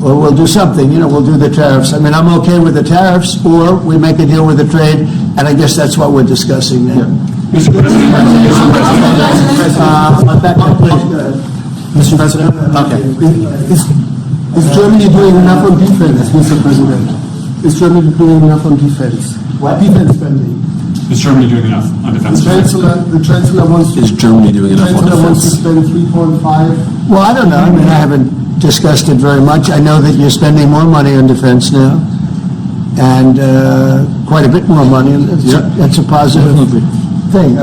or we'll do something, we'll do the tariffs. I mean, I'm okay with the tariffs, or we make a deal with the trade, and I guess that's what we're discussing now. Mr. President. Mr. President? Okay. Is Germany doing enough on defense, Mr. President? Is Germany doing enough on defense? What? Defense spending. Is Germany doing enough on defense? The Chancellor wants to... Is Germany doing enough on Chancellor wants to defense? spend 3.5. Well, I don't know. I mean, I haven't discussed it very much. I know that you're spending more money on defense now, and quite a bit more money, and that's a positive thing.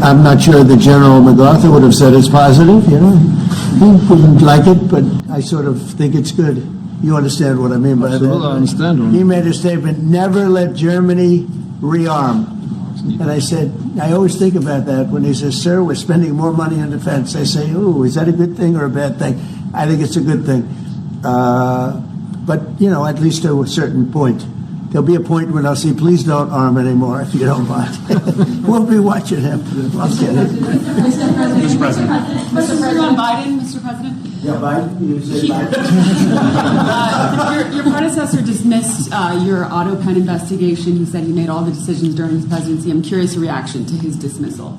I'm not sure that General MacArthur would have said it's positive, He wouldn't like it, but I sort of think it's good. You understand what I mean by that? I understand. He made a statement, never let Germany rearm. And I said, I always think about that when he says, sir, we're spending more money on defense. I say, oh, is that a good thing or a bad thing? I think it's a good thing. But, at least to a certain point. There'll be a point when I'll say, please don't arm anymore, if you don't mind. We'll be watching him. I'll get it. Mr. President. Mr. President? Yeah, Biden? You say Biden? Your predecessor dismissed your Autopen investigation. He said he made all the decisions during his presidency. I'm curious your reaction to his dismissal.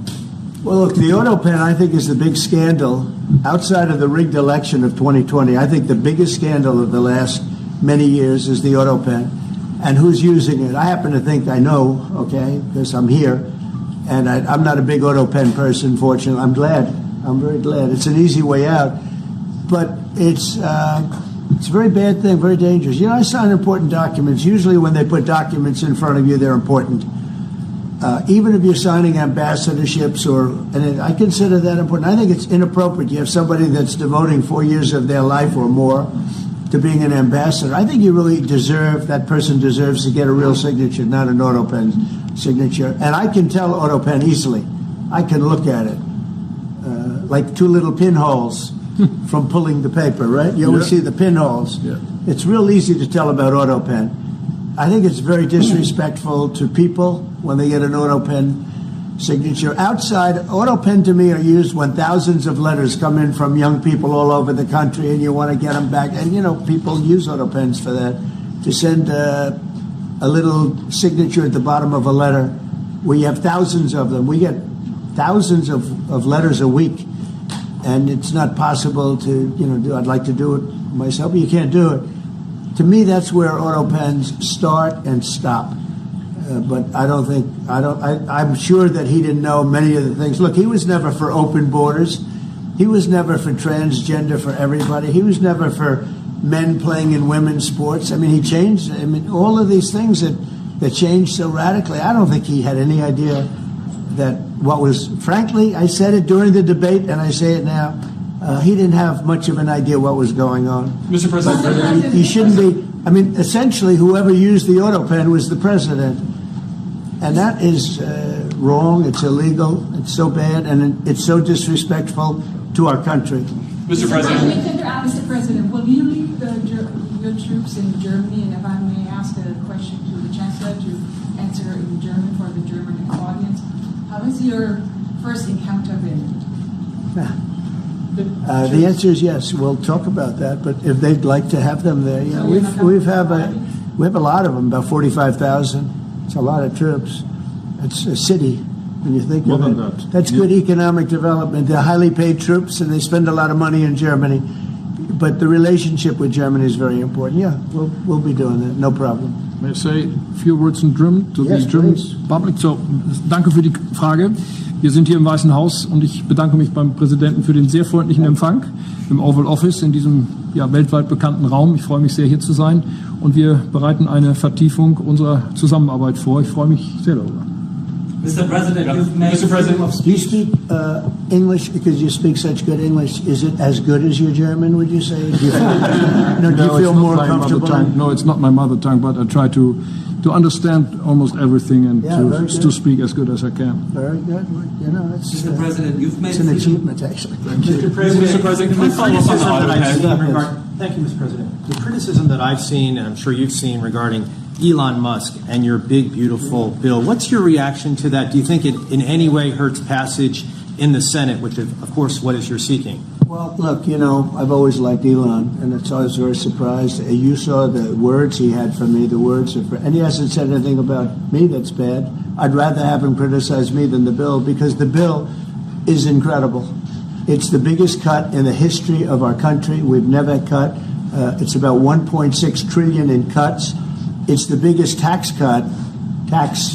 Well, look, the Autopen, I think, is the big scandal outside of the rigged election of 2020. I think the biggest scandal of the last many years is the Autopen. And who's using it? I happen to think I know, okay, because I'm here. And I'm not a big Autopen person, fortunately. I'm glad. I'm very glad. It's an easy way out. But it's a very bad thing, very dangerous. I sign important documents. Usually when they put documents in front of you, they're important. Even if you're signing ambassadorships, and I consider that important. I think it's inappropriate. You have somebody that's devoting 4 years of their life or more to being an ambassador. I think you really that person deserves to get a real signature, not an Autopen signature. And I can tell Autopen easily. I can look at it. Like two little pinholes from pulling the paper, right? You always see the pinholes. Yeah. It's real easy to tell about Autopen. I think it's very disrespectful to people when they get an Autopen signature. Outside, Autopen to me are used when thousands of letters come in from young people all over the country and you want to get them back. And, people use Autopens for that, to send a little signature at the bottom of a letter. We have thousands of them. We get thousands of letters a week. And it's not possible to, do. I'd like to do it myself, but you can't do it. To me, that's where Autopens start and stop. But I'm sure that he didn't know many of the things. Look, he was never for open borders. He was never for transgender for everybody. He was never for men playing in women's sports. I mean, he changed. I mean, all of these things that changed so radically. I don't think he had any idea that frankly, I said it during the debate, and I say it now, he didn't have much of an idea what was going on. Mr. President. He shouldn't be. I mean, essentially, whoever used the Autopen was the president. And that is wrong. It's illegal. It's so bad, and it's so disrespectful to our country. Mr. President. Mr. President, will you leave your troops in Germany? And if I may ask a question to the Chancellor to answer in German for the German audience, how has your first encounter been? The answer is yes. We'll talk about that. But if they'd like to have them there, we have a lot of them, about 45,000. It's a lot of troops. It's a city when you think of it. That's good economic development. They're highly paid troops, and they spend a lot of money in Germany. But the relationship with Germany is very important. Yeah, we'll be doing that. No problem. May I say a few words in German to the German public? So, danke für die Frage. Wir sind hier im Weißen Haus und ich bedanke mich beim Präsidenten für den sehr freundlichen Empfang im Oval Office in diesem weltweit bekannten Raum. Ich freue mich sehr, hier zu sein und wir bereiten eine Vertiefung unserer Zusammenarbeit vor. Ich freue mich sehr darüber. Mr. President, you've made... Mr. President. Do you speak English because you speak such good English? Is it as good as your German, would you say? Do you feel more comfortable? No, it's not my mother tongue, but I try to understand almost everything and to speak as good as I can. Very good. It's, Mr. President, you've made... It's an achievement, actually. Mr. President, can we follow up on the Autopen? Thank you, Mr. President. The criticism that I've seen, and I'm sure you've seen, regarding Elon Musk and your big, beautiful bill, what's your reaction to that? Do you think it in any way hurts passage in the Senate, which, of course, what is you're seeking? Well, look, I've always liked Elon, and it's always very surprised. You saw the words he had for me, and he hasn't said anything about me that's bad. I'd rather have him criticize me than the bill, because the bill is incredible. It's the biggest cut in the history of our country. We've never cut. It's about 1.6 trillion in cuts. It's the biggest tax cut.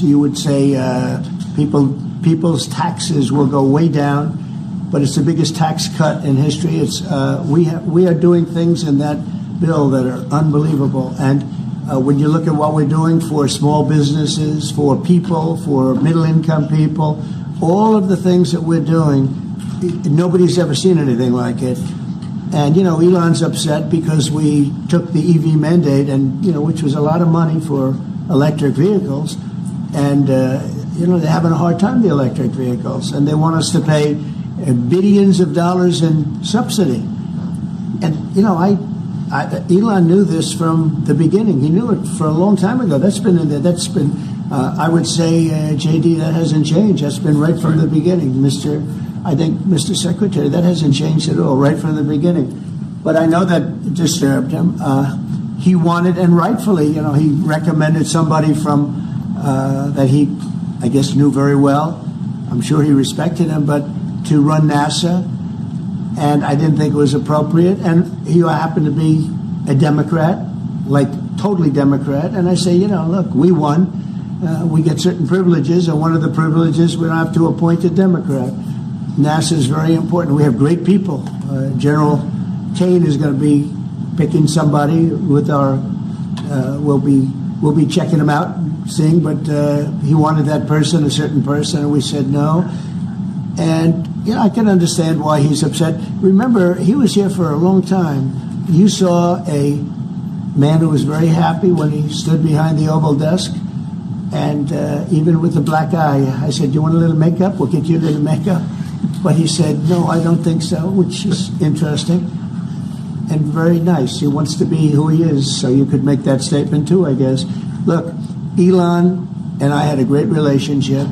You would say, people's taxes will go way down. But it's the biggest tax cut in history. We are doing things in that bill that are unbelievable. And when you look at what we're doing for small businesses, for people, for middle-income people, all of the things that we're doing, nobody's ever seen anything like it. And Elon's upset because we took the EV mandate, and which was a lot of money for electric vehicles, and they're having a hard time, the electric vehicles, and they want us to pay billions of dollars in subsidy. And Elon knew this from the beginning. He knew it for a long time ago. That's been in there. I would say, JD, that hasn't changed. That's been right from the beginning. Mr. Secretary, that hasn't changed at all, right from the beginning. But I know that disturbed him. He wanted, and rightfully, he recommended somebody from that he, I guess, knew very well. I'm sure he respected him, but to run NASA, and I didn't think it was appropriate. And he happened to be a Democrat, like totally Democrat. And I say, look, we won. We get certain privileges, and one of the privileges, we don't have to appoint a Democrat. NASA is very important. We have great people. General Kane is going to be picking somebody with our. We'll be checking him out, seeing. But he wanted that person, a certain person, and we said no. And I can understand why he's upset. Remember, he was here for a long time. You saw a man who was very happy when he stood behind the Oval desk, and even with the black eye, I said, "You want a little makeup? We'll get you a little makeup." But he said, "No, I don't think so," which is interesting and very nice. He wants to be who he is, so you could make that statement too, I guess. Look, Elon and I had a great relationship.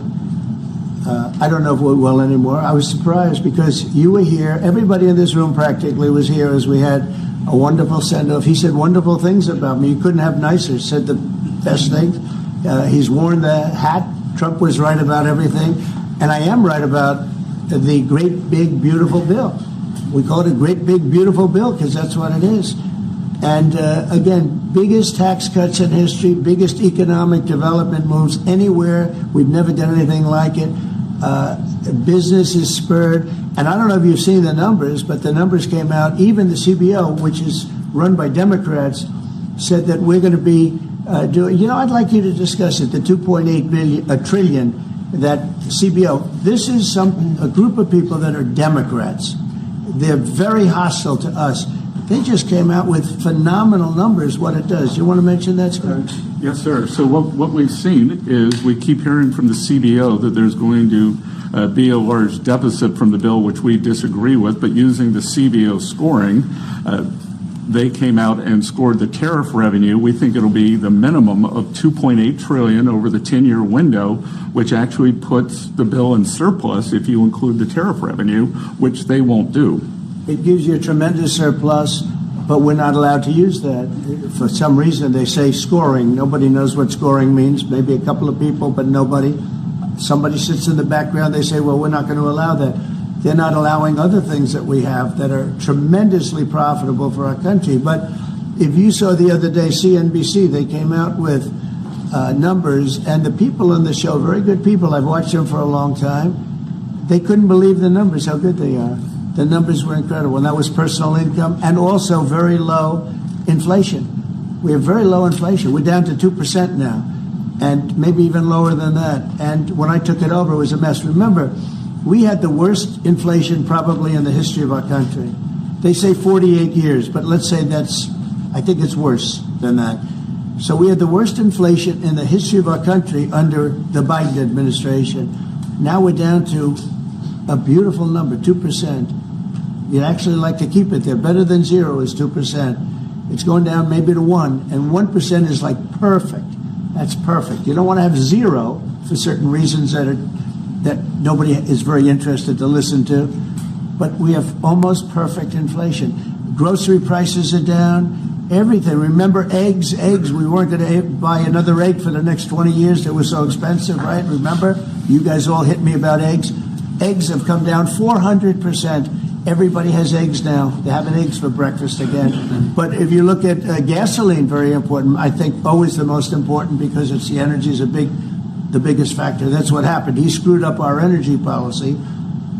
I don't know if we're well anymore. I was surprised because you were here. Everybody in this room practically was here as we had a wonderful send-off. He said wonderful things about me. You couldn't have nicer. Said the best things. He's worn the hat. Trump was right about everything. And I am right about the great, big, beautiful bill. We call it a great, big, beautiful bill because that's what it is. And again, biggest tax cuts in history, biggest economic development moves anywhere. We've never done anything like it. Business is spurred. And I don't know if you've seen the numbers, but the numbers came out. Even the CBO, which is run by Democrats, said that we're going to be doing, I'd like you to discuss it, the 2.8 trillion, that CBO. This is a group of people that are Democrats. They're very hostile to us. They just came out with phenomenal numbers, what it does. Do you want to mention that, Scott? Yes, sir. So what we've seen is we keep hearing from the CBO that there's going to be a large deficit from the bill, which we disagree with, but using the CBO scoring, they came out and scored the tariff revenue. We think it'll be the minimum of $2.8 trillion over the 10-year window, which actually puts the bill in surplus if you include the tariff revenue, which they won't do. It gives you a tremendous surplus, but we're not allowed to use that. For some reason, they say scoring. Nobody knows what scoring means. Maybe a couple of people, but nobody. Somebody sits in the background. They say, well, we're not going to allow that. They're not allowing other things that we have that are tremendously profitable for our country. But if you saw the other day, CNBC, they came out with numbers, and the people on the show, very good people, I've watched them for a long time, they couldn't believe the numbers, how good they are. The numbers were incredible, and that was personal income and also very low inflation. We have very low inflation. We're down to 2% now, and maybe even lower than that. And when I took it over, it was a mess. Remember, we had the worst inflation probably in the history of our country. They say 48 years, but let's say I think it's worse than that. So we had the worst inflation in the history of our country under the Biden administration. Now we're down to a beautiful number, 2%. You'd actually like to keep it there. Better than zero is 2%. It's going down maybe to 1, and 1% is like perfect. That's perfect. You don't want to have zero for certain reasons that nobody is very interested to listen to. but we have almost perfect inflation. Grocery prices are down, everything. Remember eggs? We weren't going to buy another egg for the next 20 years. They were so expensive, right? Remember? You guys all hit me about eggs. Eggs have come down 400%. Everybody has eggs now. They're having eggs for breakfast again. But if you look at gasoline, very important. I think always the most important because it's the energy is the biggest factor. That's what happened. He screwed up our energy policy,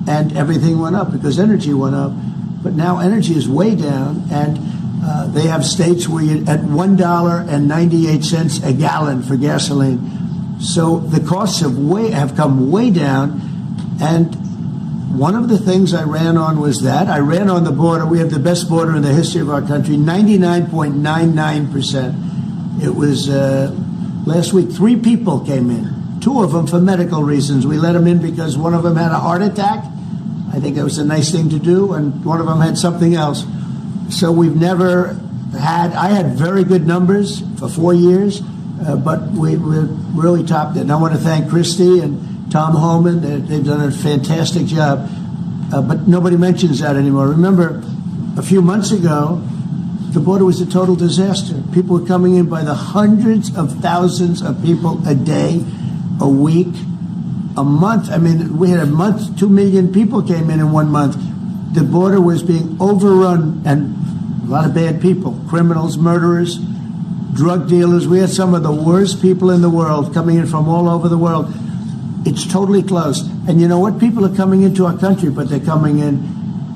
and everything went up because energy went up. But now energy is way down, and they have states where you're at $1.98 a gallon for gasoline. So the costs have come way down, and one of the things I ran on was that. I ran on the border. We have the best border in the history of our country, 99.99%. It was last week, 3 people came in, 2 of them for medical reasons. We let them in because one of them had a heart attack. I think that was a nice thing to do, and one of them had something else. So we've never I had very good numbers for 4 years, but we really topped it. And I want to thank Christie and Tom Homan. They've done a fantastic job, but nobody mentions that anymore. Remember, a few months ago, the border was a total disaster. People were coming in by the hundreds of thousands of people a day, a week, a month. I mean, we had a month, 2 million people came in 1 month. The border was being overrun, and a lot of bad people, criminals, murderers, drug dealers. We had some of the worst people in the world coming in from all over the world. It's totally closed. And you know what? People are coming into our country, but they're coming in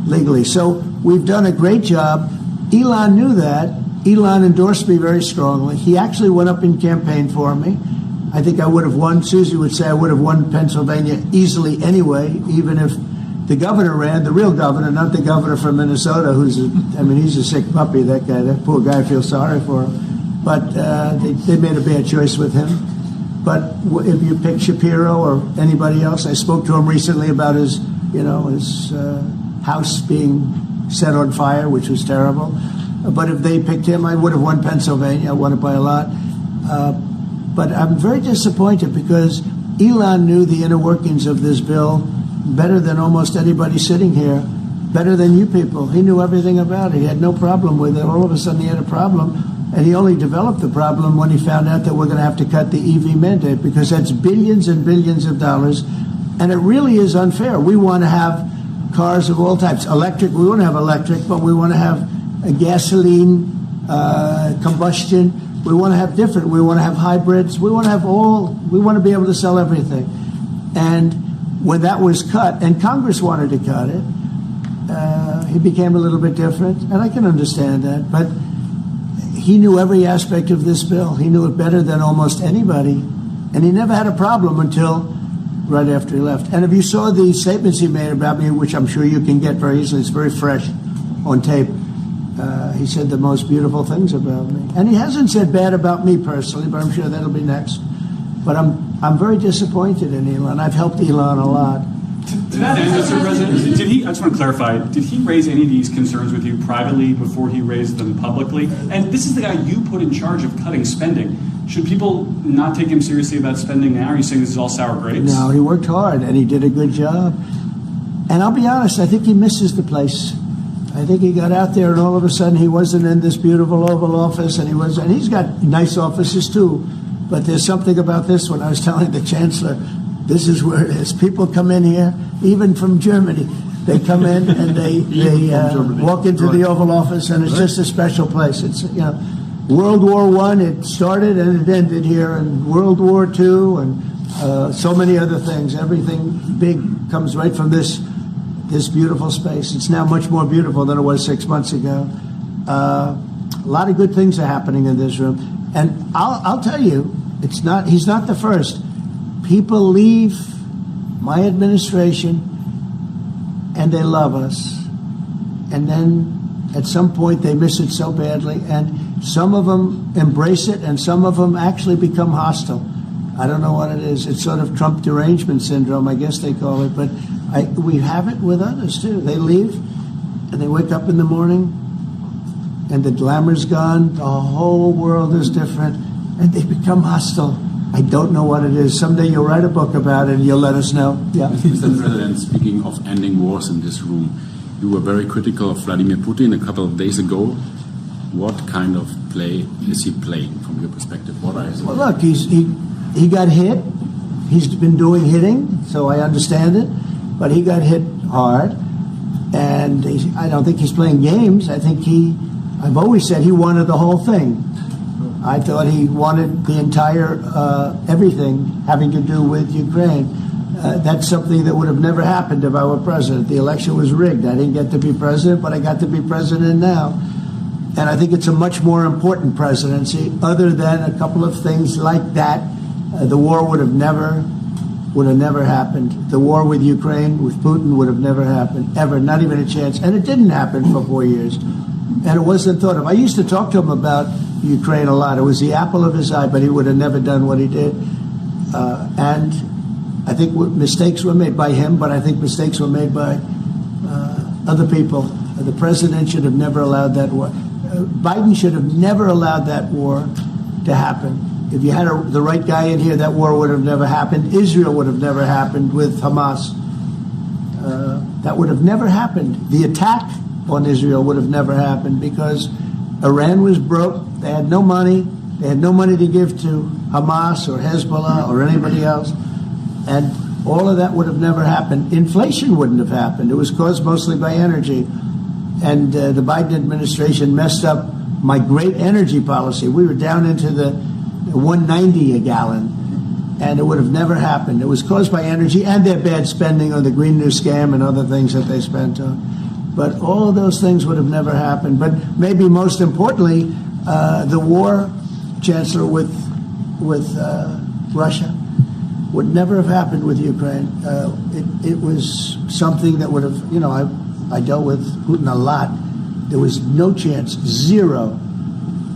legally. So we've done a great job. Elon knew that. Elon endorsed me very strongly. He actually went up in campaign for me. I think I would have won. Susie would say I would have won Pennsylvania easily anyway, even if the governor ran, the real governor, not the governor from Minnesota, he's a sick puppy, that guy. That poor guy, I feel sorry for him. But they made a bad choice with him. But if you pick Shapiro or anybody else, I spoke to him recently about his house being set on fire, which was terrible. But if they picked him, I would have won Pennsylvania. I won it by a lot. But I'm very disappointed because Elon knew the inner workings of this bill better than almost anybody sitting here, better than you people. He knew everything about it. He had no problem with it. All of a sudden he had a problem. And he only developed the problem when he found out that we're going to have to cut the EV mandate because that's billions and billions of dollars. And it really is unfair. We want to have cars of all types. Electric, we want to have electric, but we want to have a gasoline, combustion. We want to have different. We want to have hybrids. We want to have we want to be able to sell everything. And when that was cut, and Congress wanted to cut it, he became a little bit different. And I can understand that. But he knew every aspect of this bill. He knew it better than almost anybody. And he never had a problem until right after he left. And if you saw the statements he made about me, which I'm sure you can get very easily, it's very fresh on tape, he said the most beautiful things about me. And he hasn't said bad about me personally, but I'm sure that'll be next. But I'm very disappointed in Elon. I've helped Elon a lot. To that end, Mr. President, I just want to clarify, did he raise any of these concerns with you privately before he raised them publicly? And this is the guy you put in charge of cutting spending. Should people not take him seriously about spending now? Are you saying this is all sour grapes? No, he worked hard, and he did a good job. And I'll be honest, I think he misses the place. I think he got out there, and all of a sudden he wasn't in this beautiful Oval Office, and he's got nice offices too. But there's something about this one. I was telling the Chancellor, this is where it is. People come in here, even from Germany. They come in and they walk into the Oval Office, and it's just a special place. It's World War I, it started and it ended here, and World War II, and so many other things. Everything big comes right from this beautiful space. It's now much more beautiful than it was 6 months ago. A lot of good things are happening in this room, and I'll tell you, he's not the first. People leave my administration and they love us. And then at some point they miss it so badly. And some of them embrace it and some of them actually become hostile. I don't know what it is. It's sort of Trump derangement syndrome, I guess they call it. But we have it with others too. They leave and they wake up in the morning and the glamour's gone. The whole world is different. And they become hostile. I don't know what it is. Someday you'll write a book about it and you'll let us know. Yeah. Mr. President, speaking of ending wars in this room, you were very critical of Vladimir Putin a couple of days ago. What kind of play is he playing from your perspective? What are his... Well, look, he got hit. He's been doing hitting, so I understand it. But he got hit hard. And I don't think he's playing games. I think I've always said he wanted the whole thing. I thought he wanted the entire, everything having to do with Ukraine. That's something that would have never happened if I were president. The election was rigged. I didn't get to be president, but I got to be president now. And I think it's a much more important presidency. Other than a couple of things like that, the war would have never happened. The war with Ukraine, with Putin, would have never happened, ever, not even a chance. And it didn't happen for 4 years. And it wasn't thought of. I used to talk to him about Ukraine a lot. It was the apple of his eye, but he would have never done what he did. And I think mistakes were made by him, but I think mistakes were made by other people. The president should have never allowed that war. Biden should have never allowed that war to happen. If you had the right guy in here, that war would have never happened. Israel would have never happened with Hamas. That would have never happened. The attack on Israel would have never happened because Iran was broke. They had no money. They had no money to give to Hamas or Hezbollah or anybody else. And all of that would have never happened. Inflation wouldn't have happened. It was caused mostly by energy. And the Biden administration messed up my great energy policy. We were down into the 190 a gallon. And it would have never happened. It was caused by energy and their bad spending on the Green New Scam and other things that they spent on. But all of those things would have never happened. But maybe most importantly, the war chancellor with Russia would never have happened with Ukraine. It was something that would have, I dealt with Putin a lot. There was no chance, zero.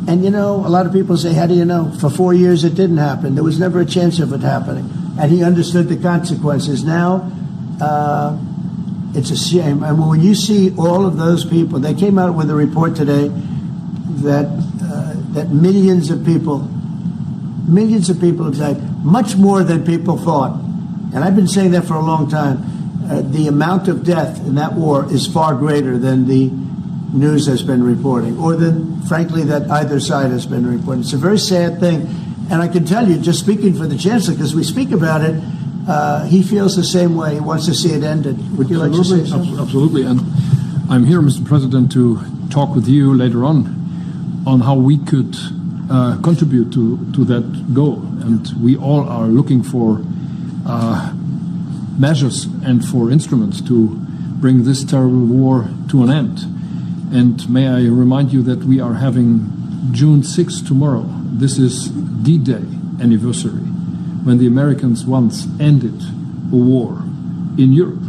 And, a lot of people say, how do you know? For 4 years it didn't happen. There was never a chance of it happening. And he understood the consequences. Now, it's a shame. I mean, when you see all of those people, they came out with a report today that millions of people have died, much more than people thought. And I've been saying that for a long time. The amount of death in that war is far greater than the news has been reporting, or than, frankly, that either side has been reporting. It's a very sad thing. And I can tell you, just speaking for the chancellor, because we speak about it, he feels the same way. He wants to see it ended. Would you like to say something? Absolutely. And I'm here, Mr. President, to talk with you later on how we could contribute to that goal. And we all are looking for measures and for instruments to bring this terrible war to an end. And may I remind you that we are having June 6th tomorrow. This is D-Day anniversary, when the Americans once ended a war in Europe.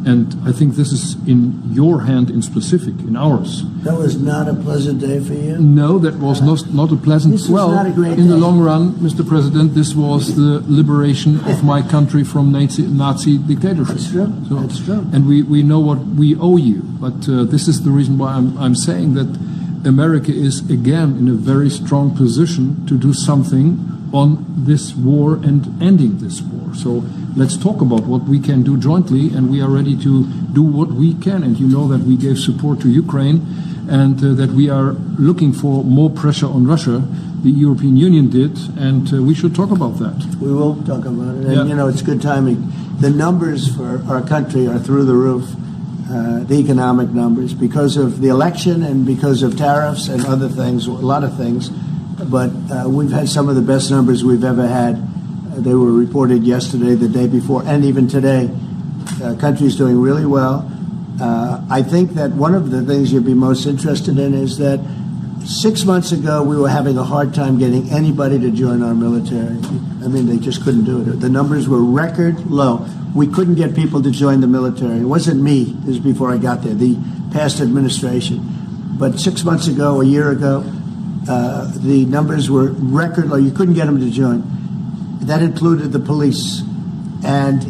And I think this is in your hand in specific, in ours. That was not a pleasant day for you? No, that was not a pleasant... This was not a great in the day. long run, Mr. President, this was the liberation of my country from Nazi dictatorship. That's true. That's true. And we know what we owe you. But this is the reason why I'm saying that America is, again, in a very strong position to do something on this war and ending this war. So let's talk about what we can do jointly, and we are ready to do what we can. And you know that we gave support to Ukraine, and that we are looking for more pressure on Russia. The European Union did, and we should talk about that. We will talk about it. And, it's good timing. The numbers for our country are through the roof, the economic numbers, because of the election and because of tariffs and other things, a lot of things. But we've had some of the best numbers we've ever had. They were reported yesterday, the day before, and even today. Country's doing really well. I think that one of the things you'd be most interested in is that 6 months ago we were having a hard time getting anybody to join our military. I mean, they just couldn't do it. The numbers were record low. We couldn't get people to join the military. It wasn't me. This was before I got there, the past administration. But 6 months ago, a year ago, the numbers were record low. You couldn't get them to join. That included the police. And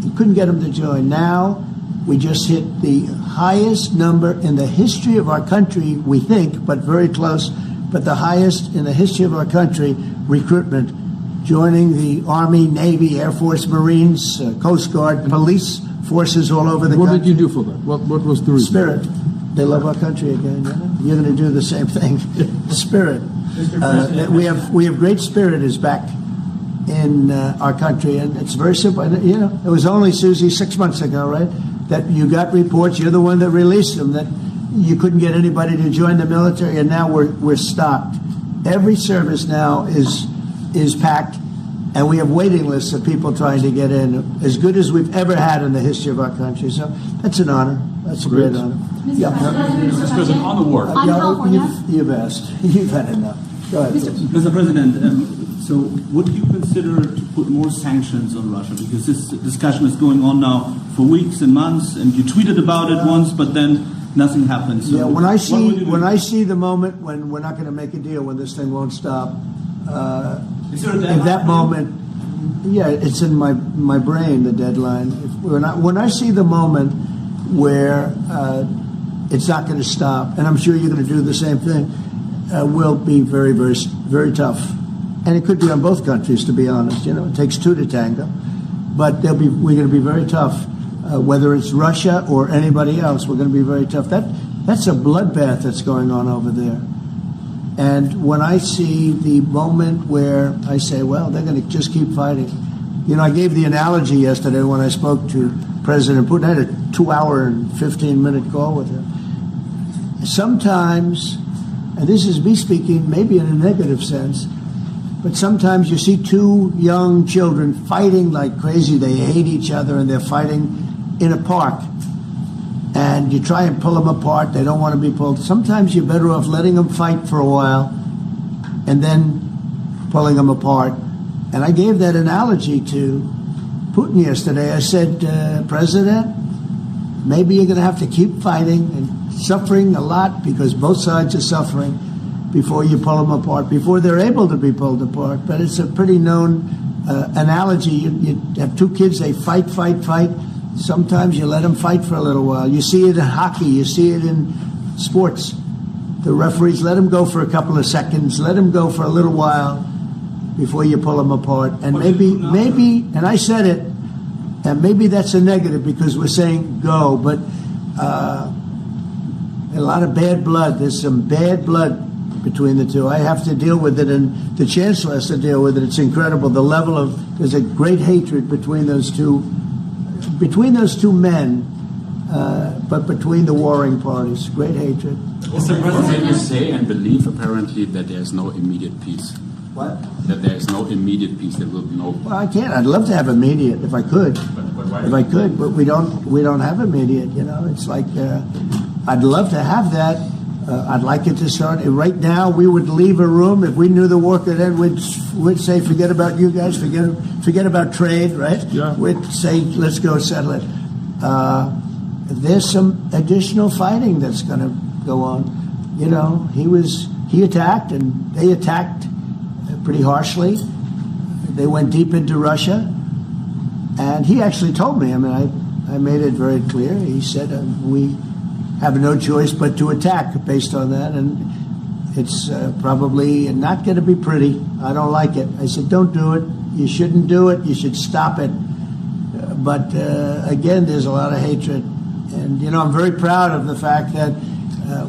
you couldn't get them to join. Now, we just hit the highest number in the history of our country, we think, but very close, but the highest in the history of our country, recruitment joining the Army, Navy, Air Force, Marines, Coast Guard, police forces all over the What country. did you do for that? What was the reason? Spirit. They love our country again. You know? You're going to do the same thing. Spirit. We have great spirit is back in our country, and it's very simple. And, you know, it was only, Susie, 6 months ago, right, that you got reports. You're the one that released them, that you couldn't get anybody to join the military, and now we're stocked. Every service now is packed, and we have waiting lists of people trying to get in, as good as we've ever had in the history of our country. So that's an honor. That's a great honor. Mr. President, on the war. On California? You've asked. You've had enough. Go ahead. Mr. President, so would you consider to put more sanctions on Russia? Because this discussion is going on now for weeks and months, and you tweeted about it once, but then nothing happens. So yeah, when I see the moment when we're not going to make a deal, when this thing won't stop, is there a deadline? at that moment, yeah, it's in my brain, the deadline. When I see the moment where it's not going to stop, and I'm sure you're going to do the same thing, will be very, very, very tough. And it could be on both countries, to be honest. You know, it takes two to tango. But we're going to be very tough. Whether it's Russia or anybody else, we're going to be very tough. That's a bloodbath that's going on over there. And when I see the moment where I say, well, they're going to just keep fighting. You know, I gave the analogy yesterday when I spoke to President Putin. I had a 2-hour and 15-minute call with him. Sometimes, and this is me speaking maybe in a negative sense, but sometimes you see two young children fighting like crazy. They hate each other, and they're fighting in a park. And you try and pull them apart. They don't want to be pulled. Sometimes you're better off letting them fight for a while and then pulling them apart. And I gave that analogy to Putin yesterday. I said, President, maybe you're going to have to keep fighting and suffering a lot, because both sides are suffering, before you pull them apart, before they're able to be pulled apart. But it's a pretty known analogy. You have two kids, they fight. Sometimes you let them fight for a little while. You see it in hockey. You see it in sports. The referees let them go for a couple of seconds, let them go for a little while before you pull them apart. And maybe, and I said it, and maybe that's a negative because we're saying go, but a lot of bad blood. There's some bad blood between the two. I have to deal with it, and the Chancellor has to deal with it. It's incredible. The level of, there's a great hatred between those two men, but between the warring parties. Great hatred. Mr. President, you say and believe apparently that there is no immediate peace. What? That there is no immediate peace. There will be no. Well, I can't. I'd love to have immediate if I could. If I could, but we don't have immediate. You know, it's like I'd love to have that. I'd like it to start right now. We would leave a room if we knew the war could end. We'd say, forget about you guys. Forget about trade. Right? Yeah. We'd say, let's go settle it. There's some additional fighting that's going to go on. You know, he attacked, and they attacked pretty harshly. They went deep into Russia, and he actually told me. I mean, I made it very clear. He said we have no choice but to attack based on that, and it's probably not going to be pretty. I don't like it. I said, don't do it. You shouldn't do it. You should stop it. But again, there's a lot of hatred, and you know, I'm very proud of the fact that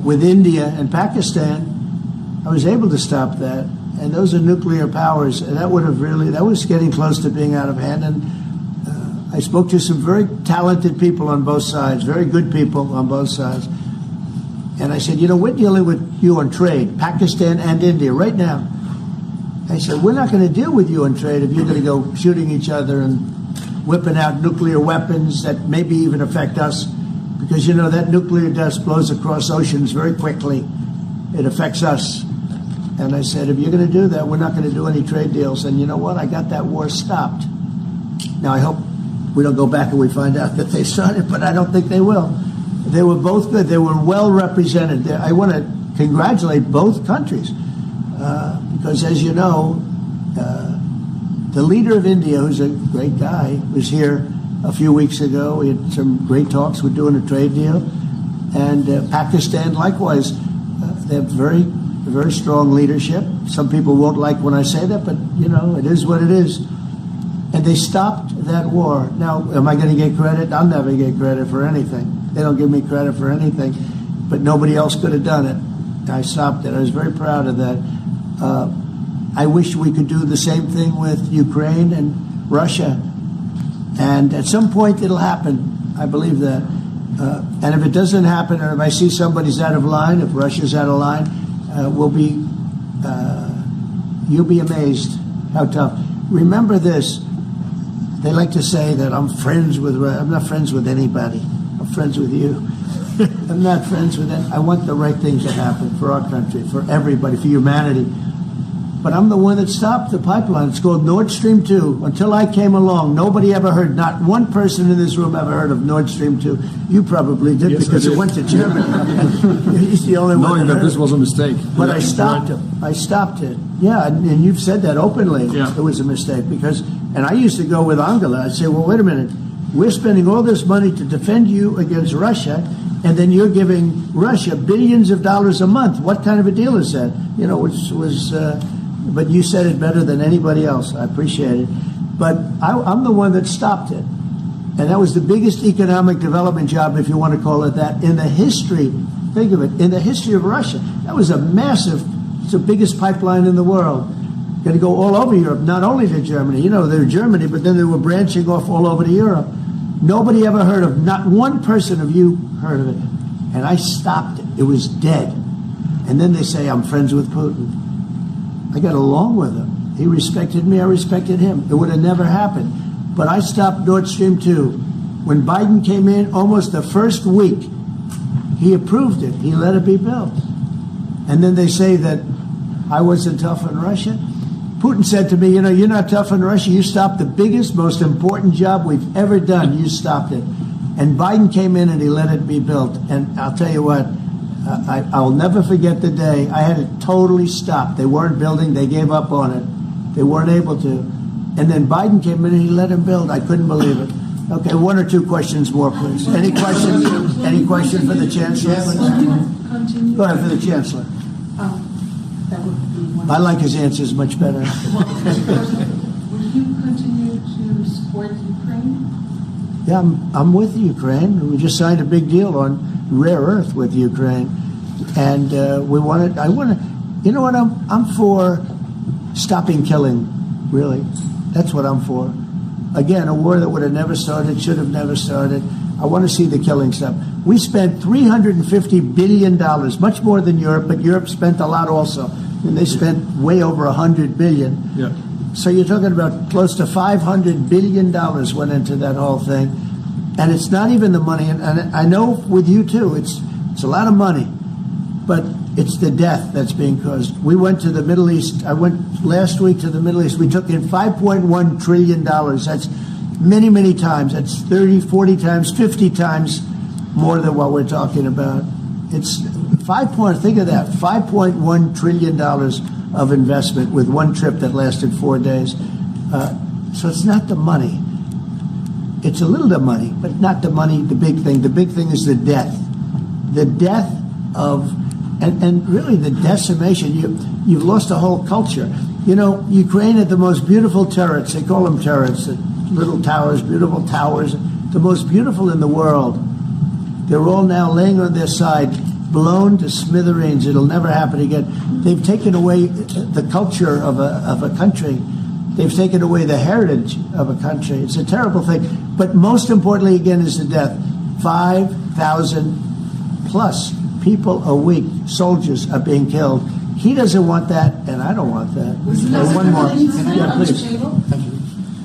with India and Pakistan, I was able to stop that. And those are nuclear powers, and that was getting close to being out of hand. And I spoke to some very talented people on both sides, very good people on both sides. And I said, you know, we're dealing with you on trade, Pakistan and India right now. I said, we're not going to deal with you on trade if you're going to go shooting each other and whipping out nuclear weapons that maybe even affect us. Because, you know, that nuclear dust blows across oceans very quickly. It affects us. And I said, if you're going to do that, we're not going to do any trade deals. And you know what? I got that war stopped. Now, I hope we don't go back and we find out that they started, but I don't think they will. They were both good. They were well represented. I want to congratulate both countries because, as you know, the leader of India, who's a great guy, was here a few weeks ago. We had some great talks. We're doing a trade deal. And Pakistan, likewise, they're very very strong leadership. Some people won't like when I say that, but it is what it is. And they stopped that war. Now, am I going to get credit? I'll never get credit for anything. They don't give me credit for anything, but nobody else could have done it. I stopped it. I was very proud of that. I wish we could do the same thing with Ukraine and Russia. And at some point it'll happen. I believe that. And if it doesn't happen, or if I see somebody's out of line, if Russia's out of line, you'll be amazed how tough. Remember this. They like to say that I'm not friends with anybody. I'm friends with you. I'm not friends with them. I want the right things to happen for our country, for everybody, for humanity. But I'm the one that stopped the pipeline. It's called Nord Stream 2. Until I came along, nobody ever heard, not one person in this room ever heard of Nord Stream 2. You probably did, because it went to Germany. He's the only one. Knowing that this was a mistake. But I stopped him. I stopped it. Yeah, and you've said that openly. Yeah. It was a mistake. And I used to go with Angela. I'd say, well, wait a minute. We're spending all this money to defend you against Russia, and then you're giving Russia billions of dollars a month. What kind of a deal is that? But you said it better than anybody else. I appreciate it. But I'm the one that stopped it. And that was the biggest economic development job, if you want to call it that, in the history, think of it, in the history of Russia. That was it's the biggest pipeline in the world. Going to go all over Europe, not only to Germany. They were Germany, but then they were branching off all over to Europe. Nobody ever heard of, not one person of you heard of it. And I stopped it. It was dead. And then they say, I'm friends with Putin. I got along with him. He respected me, I respected him. It would have never happened. But I stopped Nord Stream 2. When Biden came in, almost the first week, he approved it. He let it be built. And then they say that I wasn't tough on Russia. Putin said to me, you're not tough on Russia. You stopped the biggest, most important job we've ever done. You stopped it. And Biden came in and he let it be built. And I'll tell you what, I'll never forget the day I had it totally stopped. They weren't building. They gave up on it. They weren't able to. And then Biden came in and he let him build. I couldn't believe it. Okay, one or two questions more, please. Any questions? Any question for the Chancellor? Go ahead, for the Chancellor. That would be one. I like his answers much better. Would you continue to support Ukraine? Yeah, I'm with Ukraine. We just signed a big deal on rare earth with Ukraine, and I want to. You know what? I'm for stopping killing. Really, that's what I'm for. Again, a war that would have never started, should have never started. I want to see the killing stop. We spent $350 billion, much more than Europe, but Europe spent a lot also, and they spent way over $100 billion. Yeah. So you're talking about close to $500 billion went into that whole thing. And it's not even the money. And I know with you, too, it's a lot of money. But it's the death that's being caused. We went to the Middle East. I went last week to the Middle East. We took in $5.1 trillion. That's many, many times. That's 30, 40 times, 50 times more than what we're talking about. It's think of that, $5.1 trillion of investment with one trip that lasted 4 days. So it's not the money. It's a little bit of money, but not the money, the big thing. The big thing is the death. The death of, and really the decimation. You've lost a whole culture. Ukraine had the most beautiful turrets. They call them turrets, little towers, beautiful towers, the most beautiful in the world. They're all now laying on their side, blown to smithereens. It'll never happen again. They've taken away the culture of a country. They've taken away the heritage of a country. It's a terrible thing. But most importantly, again, is the death. 5,000 plus people a week, soldiers, are being killed. He doesn't want that, and I don't want that. One more. Yeah, please. Thank you.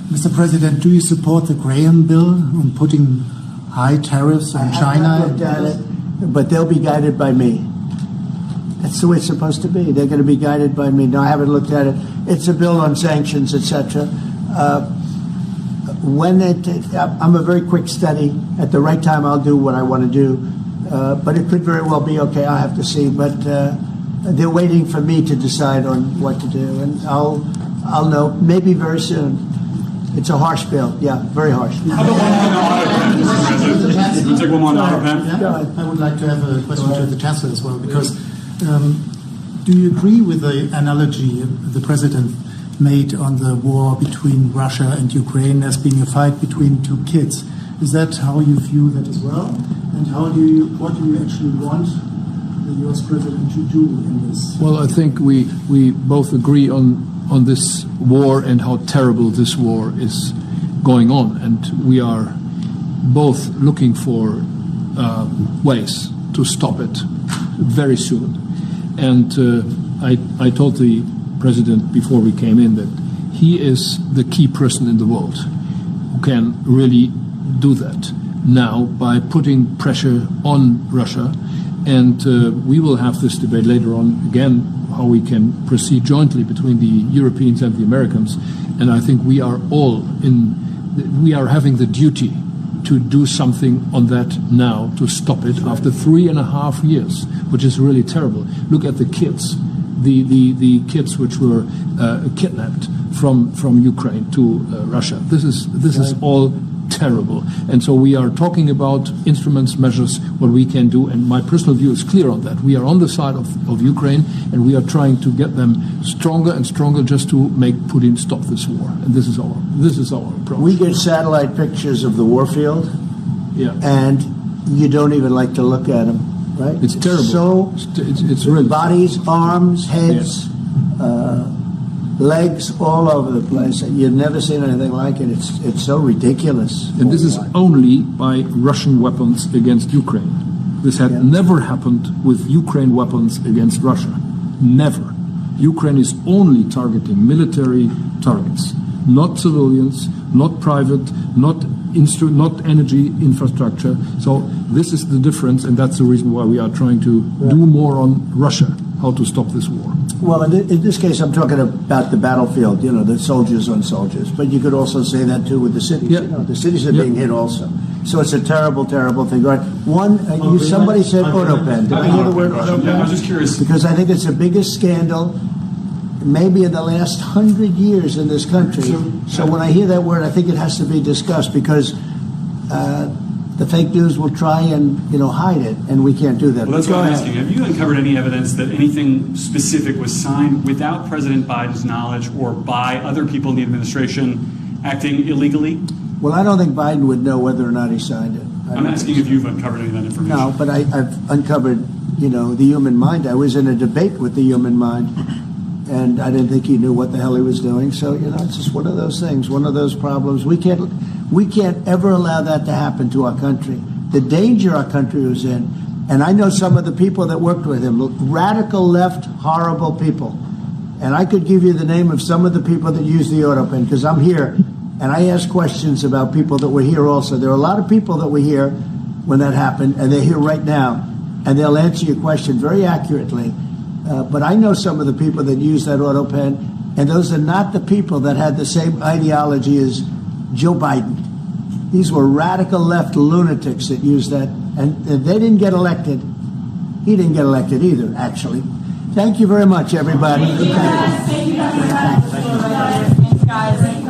Mr. President, do you support the Graham bill on putting high tariffs on China? I haven't looked at it, but they'll be guided by me. That's the way it's supposed to be. They're going to be guided by me. No, I haven't looked at it. It's a bill on sanctions, etc. I'm a very quick study. At the right time, I'll do what I want to do. But it could very well be okay. I'll have to see. But they're waiting for me to decide on what to do, and I'll know maybe very soon. It's a harsh bill. Yeah, very harsh. How about one on Autopen, Mr. President? We'll take one more on Autopen. I would like to have a question to the Chancellor as well, because Do you agree with the analogy the president made on the war between Russia and Ukraine as being a fight between two kids? Is that how you view that as well? And what do you actually want the U.S. president to do in this? Well, I think we both agree on this war and how terrible this war is going on, and we are both looking for ways to stop it very soon. And I told the president before we came in that he is the key person in the world who can really do that now by putting pressure on Russia. And we will have this debate later on again, how we can proceed jointly between the Europeans and the Americans. And I think we are having the duty to do something on that now to stop it after 3.5 years, which is really terrible. Look at the kids, the kids which were kidnapped from Ukraine to Russia. This is all terrible. And so we are talking about instruments, measures, what we can do. And my personal view is clear on that. We are on the side of Ukraine, and we are trying to get them stronger and stronger just to make Putin stop this war. And this is our approach. We get satellite pictures of the war field, and you don't even like to look at them, right? It's terrible. So it's really bodies, arms, heads, legs all over the place. You've never seen anything like it. It's so ridiculous. And this is only by Russian weapons against Ukraine. This had never happened with Ukraine weapons against Russia. Never. Ukraine is only targeting military targets, not civilians, not private, not energy infrastructure. So this is the difference, and that's the reason why we are trying to do more on Russia, how to stop this war. Well, in this case, I'm talking about the battlefield, the soldiers on soldiers. But you could also say that, too, with the cities. The cities are being hit also. So it's a terrible, terrible thing. Right? Somebody said Autopen. Did I hear the word Autopen? Yeah, I was just curious. Because I think it's the biggest scandal maybe in the last 100 years in this country. So when I hear that word, I think it has to be discussed because the fake news will try and hide it, and we can't do that. Well, that's what I'm asking. Have you uncovered any evidence that anything specific was signed without President Biden's knowledge or by other people in the administration acting illegally? Well, I don't think Biden would know whether or not he signed it. I'm asking if you've uncovered any of that information. No, but I've uncovered, the human mind. I was in a debate with the human mind, and I didn't think he knew what the hell he was doing. So, it's just one of those things, one of those problems. We can't ever allow that to happen to our country. The danger our country was in, and I know some of the people that worked with him, radical left, horrible people. And I could give you the name of some of the people that use the Autopen, because I'm here, and I ask questions about people that were here also. There are a lot of people that were here when that happened, and they're here right now, and they'll answer your question very accurately. But I know some of the people that use that Autopen, and those are not the people that had the same ideology as Joe Biden. These were radical left lunatics that used that, and they didn't get elected. He didn't get elected either, actually. Thank you very much, everybody. Thank you guys. Thank you guys.